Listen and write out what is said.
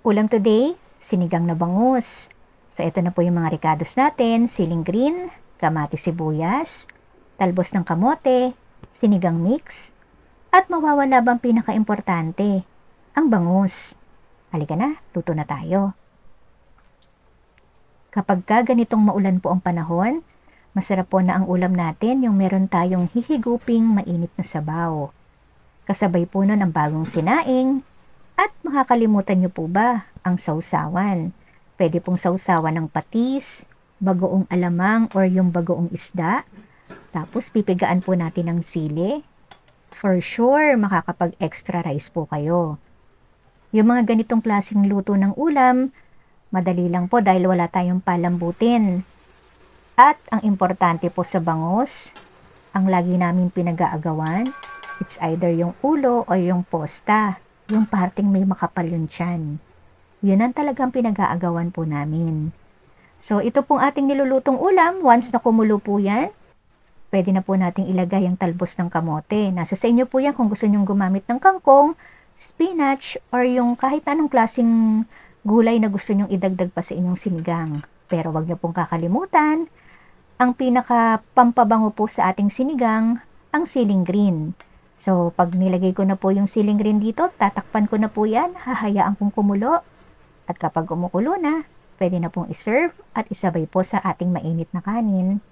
Ulam today, sinigang na bangus. So ito na po yung mga ricados natin, siling green, kamatis sibuyas, talbos ng kamote, sinigang mix, at mawawala bang pinaka-importante, ang bangus. Halika na, luto na tayo. Kapag ganitong maulan po ang panahon, masarap po na ang ulam natin yung meron tayong hihiguping mainit na sabaw. Kasabay po nun ang bagong sinaing, at makakalimutan niyo po ba ang sausawan? Pwede pong sausawan ng patis, bagoong alamang or yung bagoong isda. Tapos pipigaan po natin ng sili. For sure, makakapag-extra rice po kayo. Yung mga ganitong klaseng luto ng ulam, madali lang po dahil wala tayong palambutin. At ang importante po sa bangus, ang lagi namin pinag-aagawan, it's either yung ulo o yung posta. Yung parting may makapal yung tiyan. Yun ang talagang pinag-aagawan po namin. So, ito pong ating nilulutong ulam. Once na kumulo po yan, pwede na po nating ilagay ang talbos ng kamote. Nasa sa inyo po yan kung gusto nyong gumamit ng kangkong, spinach, or yung kahit anong klaseng gulay na gusto nyong idagdag pa sa inyong sinigang. Pero wag niyo pong kakalimutan, ang pinaka-pampabango po sa ating sinigang, ang siling green. So, pag nilagay ko na po yung siling green dito, tatakpan ko na po yan, hahayaan kong kumulo. At kapag kumukulo na, pwede na pong iserve at isabay po sa ating mainit na kanin.